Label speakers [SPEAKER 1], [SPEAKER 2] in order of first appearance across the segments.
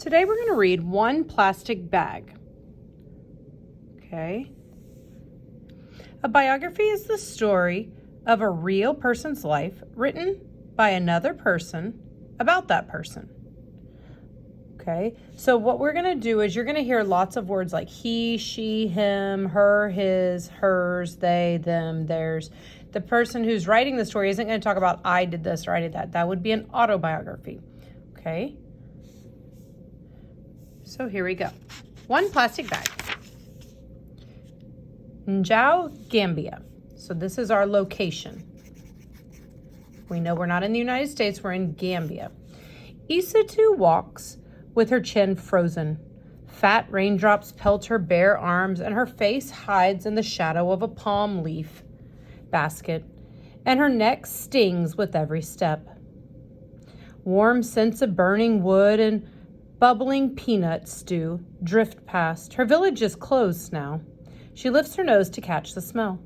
[SPEAKER 1] Today we're going to read One Plastic Bag. Okay. A biography is the story of a real person's life written by another person about that person. Okay, so what we're going to do is you're going to hear lots of words like he, she, him, her, his, hers, they, them, theirs. The person who's writing the story isn't going to talk about I did this or I did that. That would be an autobiography. Okay, so here we go. One Plastic Bag. Njau, Gambia. So this is our location. We know we're not in the United States, we're in Gambia. Isatu walks with her chin frozen. Fat raindrops pelt her bare arms, and her face hides in the shadow of a palm leaf basket, and her neck stings with every step. Warm scents of burning wood and bubbling peanut stew drift past. Her village is closed now. She lifts her nose to catch the smell.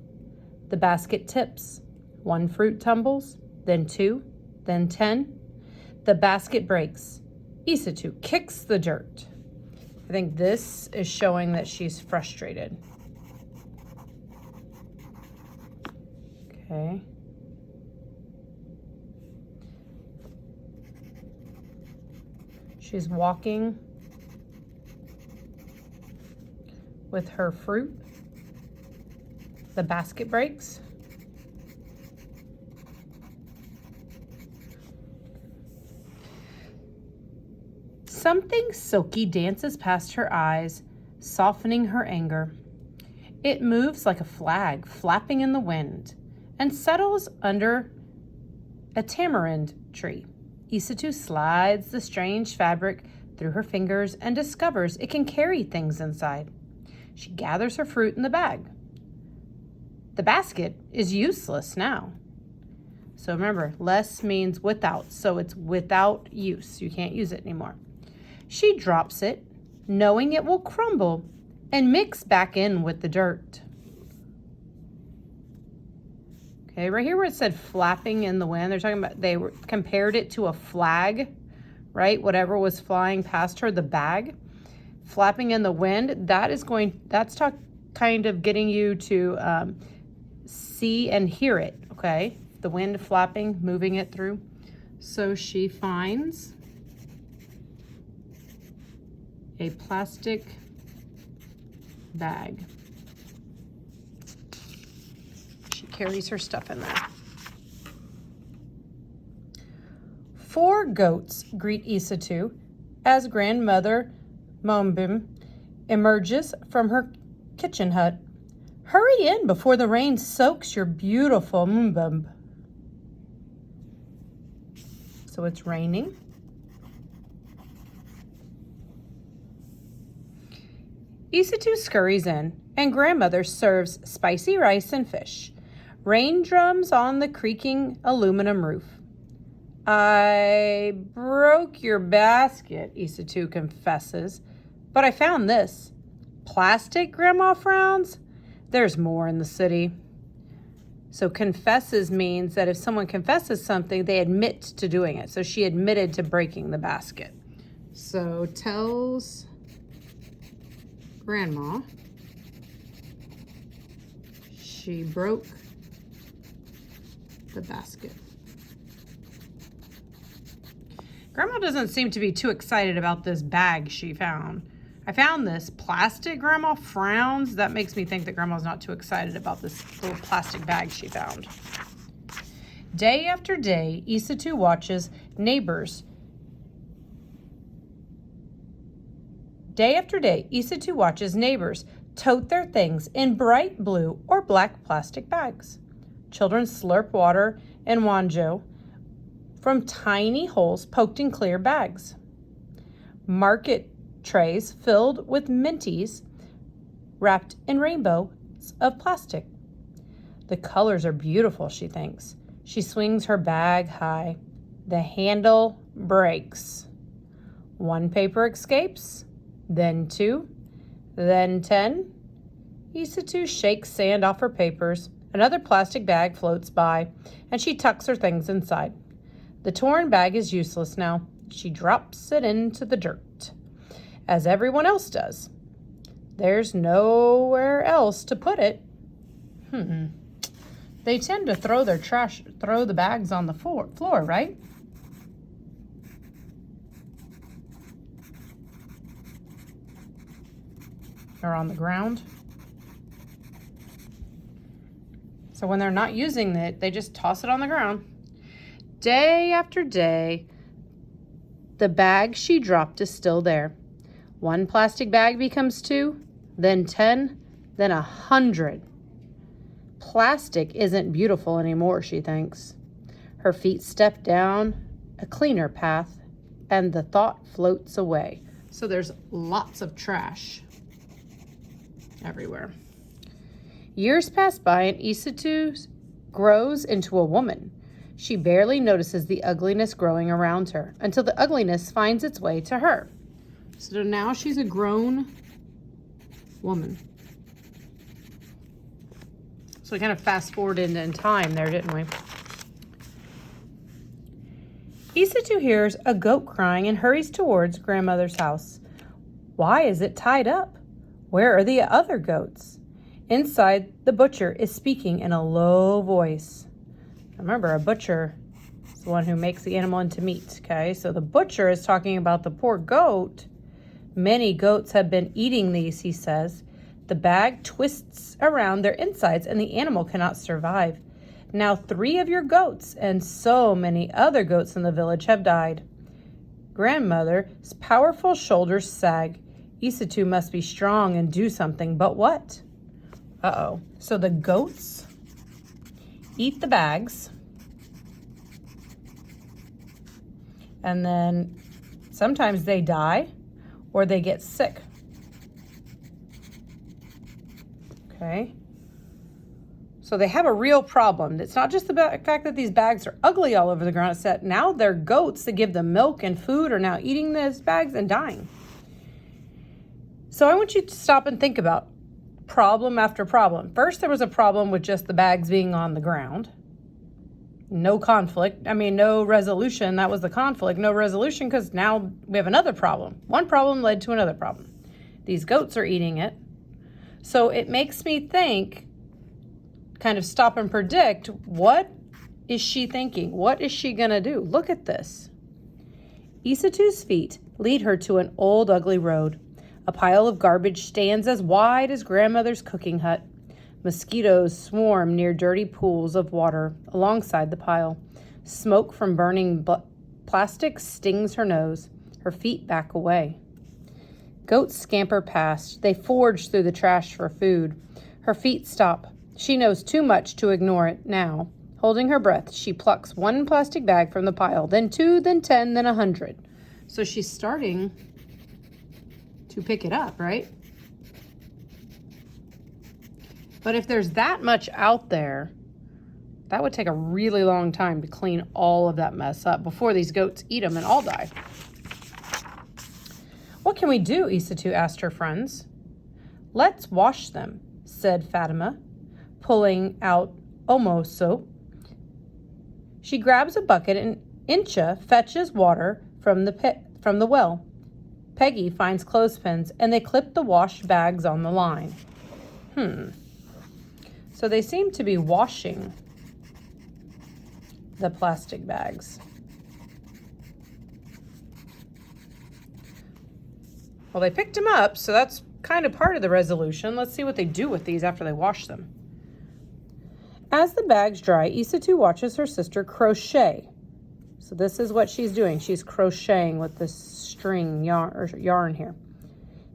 [SPEAKER 1] The basket tips. One fruit tumbles, then two, then 10. The basket breaks. Isatu kicks the dirt. I think this is showing that she's frustrated. Okay. She's walking with her fruit. The basket breaks. Something silky dances past her eyes, softening her anger. It moves like a flag flapping in the wind and settles under a tamarind tree. Isatu slides the strange fabric through her fingers and discovers it can carry things inside. She gathers her fruit in the bag. The basket is useless now. So remember, less means without, so it's without use. You can't use it anymore. She drops it, knowing it will crumble and mix back in with the dirt. Okay, right here where it said flapping in the wind, they're talking about, compared it to a flag, right? Whatever was flying past her, the bag, flapping in the wind, that's kind of getting you to see and hear it, okay? The wind flapping, moving it through. So she finds a plastic bag. She carries her stuff in there. 4 goats greet Isatu as grandmother Mombim emerges from her kitchen hut. Hurry in before the rain soaks your beautiful Mombim. So it's raining. Isatu scurries in, and grandmother serves spicy rice and fish. Rain drums on the creaking aluminum roof. I broke your basket, Isatu confesses, but I found this. Plastic, Grandma frowns? There's more in the city. So confesses means that if someone confesses something, they admit to doing it. So she admitted to breaking the basket. So tells Grandma she broke the basket. Grandma doesn't seem to be too excited about this bag she found. I found this plastic, Grandma frowns. That makes me think that Grandma's not too excited about this little plastic bag she found. Day after day, Isatu watches neighbors. Day after day, Isatu watches neighbors tote their things in bright blue or black plastic bags. Children slurp water in wanjo from tiny holes poked in clear bags. Market trays filled with minties wrapped in rainbows of plastic. The colors are beautiful, she thinks. She swings her bag high. The handle breaks. 1 paper escapes, then 2, then 10. Isatu shakes sand off her papers. Another plastic bag floats by, and she tucks her things inside. The torn bag is useless now. She drops it into the dirt. as everyone else does. There's nowhere else to put it. They tend to throw the bags on the floor, right? Or on the ground. So when they're not using it, they just toss it on the ground. Day after day, the bag she dropped is still there. One plastic bag becomes 2, then 10, then 100. Plastic isn't beautiful anymore, she thinks. Her feet step down a cleaner path, and the thought floats away. So there's lots of trash everywhere. Years pass by and Isatou grows into a woman. She barely notices the ugliness growing around her until the ugliness finds its way to her. So now she's a grown woman. So we kind of fast forwarded in time there, didn't we? Isatou hears a goat crying and hurries towards grandmother's house. Why is it tied up? Where are the other goats? Inside, the butcher is speaking in a low voice. Remember, a butcher is the one who makes the animal into meat, okay? So the butcher is talking about the poor goat. Many goats have been eating these, he says. The bag twists around their insides and the animal cannot survive. Now 3 of your goats and so many other goats in the village have died. Grandmother's powerful shoulders sag. Isatou must be strong and do something, but what? Uh-oh. So the goats eat the bags, and then sometimes they die or they get sick. Okay. So they have a real problem. It's not just the fact that these bags are ugly all over the ground. It's that now their goats that give them milk and food are now eating those bags and dying. So I want you to stop and think about problem after problem. First, there was a problem with just the bags being on the ground. No conflict. No resolution. That was the conflict. No resolution because now we have another problem. One problem led to another problem. These goats are eating it. So it makes me think, kind of stop and predict, what is she thinking? What is she going to do? Look at this. Isatou's feet lead her to an old, ugly road. A pile of garbage stands as wide as grandmother's cooking hut. Mosquitoes swarm near dirty pools of water alongside the pile. Smoke from burning plastic stings her nose. Her feet back away. Goats scamper past. They forage through the trash for food. Her feet stop. She knows too much to ignore it now. Holding her breath, she plucks 1 plastic bag from the pile, then 2, then 10, then 100. So she's starting to pick it up, right? But if there's that much out there, that would take a really long time to clean all of that mess up before these goats eat them and all die. What can we do? Isatou asked her friends. Let's wash them, said Fatima, pulling out Omo soap. She grabs a bucket and Incha fetches water from the well. Peggy finds clothespins, and they clip the washed bags on the line. So they seem to be washing the plastic bags. Well, they picked them up, so that's kind of part of the resolution. Let's see what they do with these after they wash them. As the bags dry, Isatou watches her sister crochet. So this is what she's doing. She's crocheting with this string yarn here.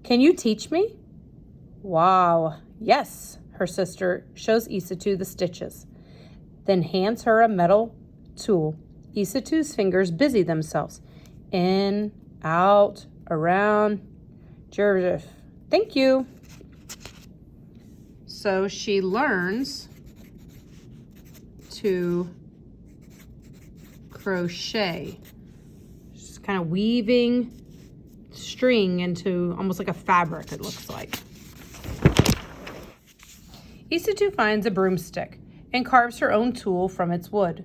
[SPEAKER 1] Can you teach me? Wow. Yes. Her sister shows Isatou the stitches, then hands her a metal tool. Isatou's fingers busy themselves. In, out, around. Thank you. So she learns to crochet. Just kind of weaving string into almost like a fabric, it looks like. Isatou finds a broomstick and carves her own tool from its wood.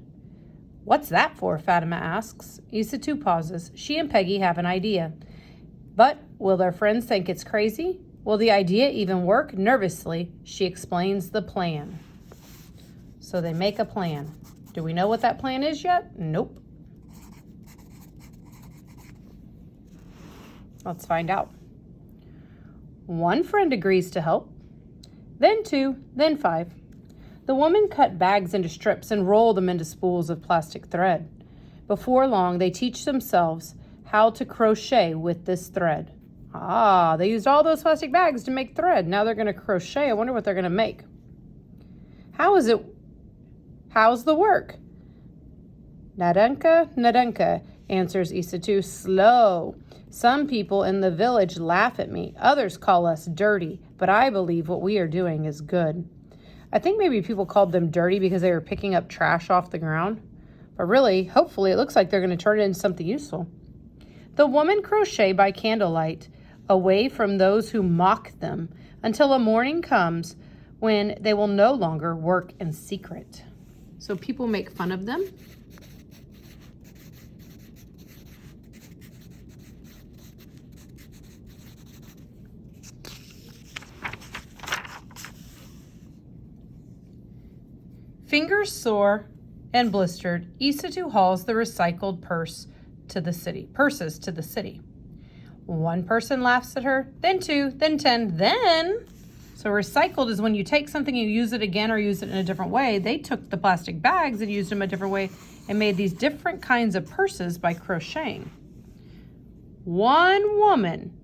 [SPEAKER 1] What's that for? Fatima asks. Isatou pauses. She and Peggy have an idea. But will their friends think it's crazy? Will the idea even work? Nervously, she explains the plan. So they make a plan. Do we know what that plan is yet? Nope. Let's find out. One friend agrees to help, then 2, then 5. The woman cut bags into strips and roll them into spools of plastic thread. Before long, they teach themselves how to crochet with this thread. They used all those plastic bags to make thread. Now they're going to crochet. I wonder what they're going to make. How's the work? Nadenka, answers Isatu. Slow. Some people in the village laugh at me. Others call us dirty, but I believe what we are doing is good. I think maybe people called them dirty because they were picking up trash off the ground. But really, hopefully, it looks like they're going to turn it into something useful. The women crochet by candlelight, away from those who mock them, until a morning comes when they will no longer work in secret. So people make fun of them. Fingers sore and blistered, Isatu hauls the recycled purses to the city. One person laughs at her, then 2, then 10, then... So recycled is when you take something and you use it again or use it in a different way. They took the plastic bags and used them a different way and made these different kinds of purses by crocheting. One woman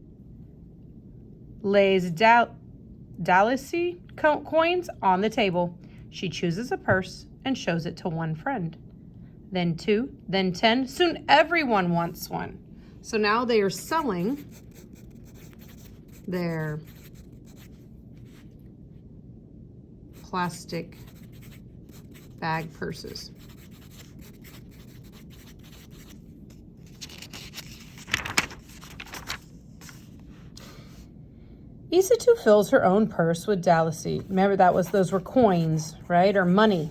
[SPEAKER 1] lays Dalasi coins on the table. She chooses a purse and shows it to one friend. Then 2, then 10. Soon everyone wants one. So now they are selling their plastic bag purses. Isatu fills her own purse with Dalasi. Remember, those were coins, right? Or money.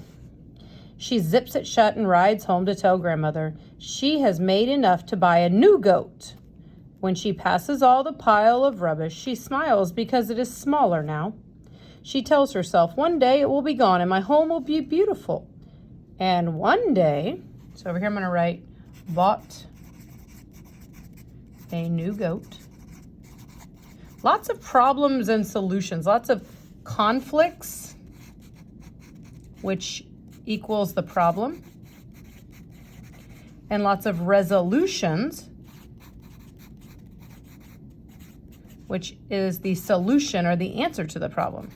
[SPEAKER 1] She zips it shut and rides home to tell grandmother she has made enough to buy a new goat. When she passes all the pile of rubbish, she smiles because it is smaller now. She tells herself, one day it will be gone and my home will be beautiful. And one day, so over here I'm going to write, bought a new goat. Lots of problems and solutions, lots of conflicts, which equals the problem, and lots of resolutions, which is the solution or the answer to the problem.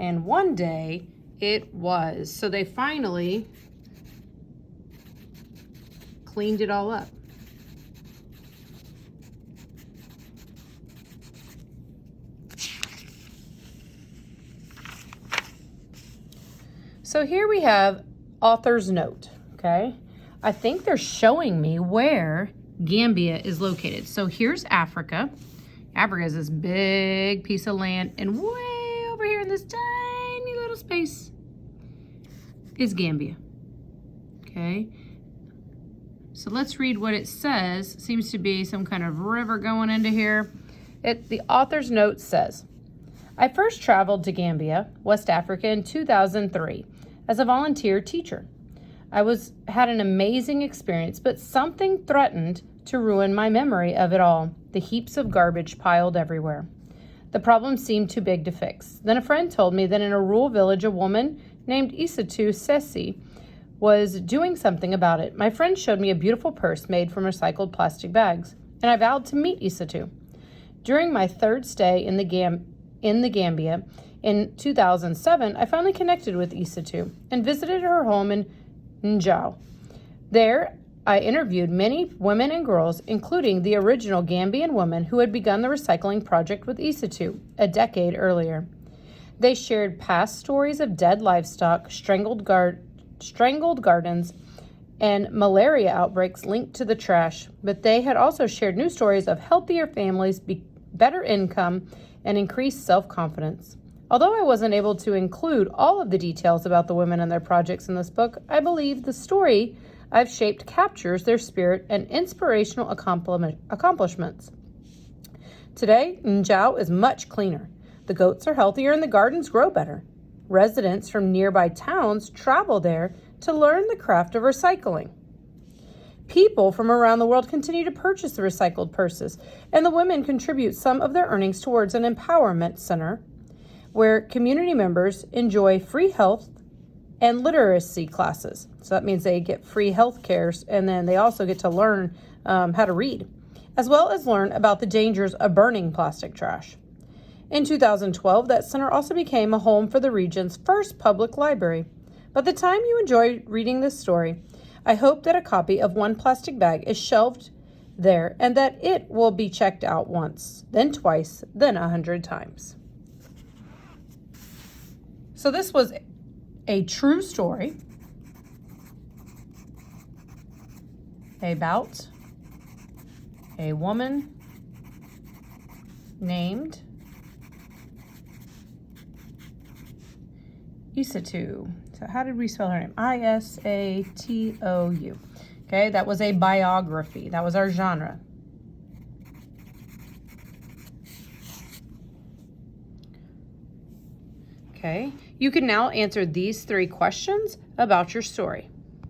[SPEAKER 1] And one day it was. So they finally cleaned it all up. So here we have author's note, okay? I think they're showing me where Gambia is located. So here's Africa. Africa is this big piece of land, and way over here in this tiny little space is Gambia, okay? So let's read what it says. It seems to be some kind of river going into here. The author's note says, I first traveled to Gambia, West Africa in 2003 as a volunteer teacher. I had an amazing experience, but something threatened to ruin my memory of it all. The heaps of garbage piled everywhere. The problem seemed too big to fix. Then a friend told me that in a rural village, a woman named Isatu Sesi was doing something about it. My friend showed me a beautiful purse made from recycled plastic bags, and I vowed to meet Isatu. During my third stay in the Gambia in 2007, I finally connected with Isatu and visited her home in Njau. There, I interviewed many women and girls, including the original Gambian woman who had begun the recycling project with Isatu a decade earlier. They shared past stories of dead livestock, strangled gardens, and malaria outbreaks linked to the trash, but they had also shared new stories of healthier families, better income, and increased self-confidence. Although I wasn't able to include all of the details about the women and their projects in this book, I believe the story I've shaped captures their spirit and inspirational accomplishments. Today, Nzhao is much cleaner. The goats are healthier and the gardens grow better. Residents from nearby towns travel there to learn the craft of recycling. People from around the world continue to purchase the recycled purses, and the women contribute some of their earnings towards an empowerment center where community members enjoy free health and literacy classes. So that means they get free health care, and then they also get to learn how to read, as well as learn about the dangers of burning plastic trash. In 2012, that center also became a home for the region's first public library. By the time you enjoy reading this story, I hope that a copy of One Plastic Bag is shelved there and that it will be checked out once, then twice, then 100 times. So this was a true story about a woman named Isatou. So how did we spell her name? Isatou. Okay, that was a biography. That was our genre. Okay, you can now answer these 3 questions about your story.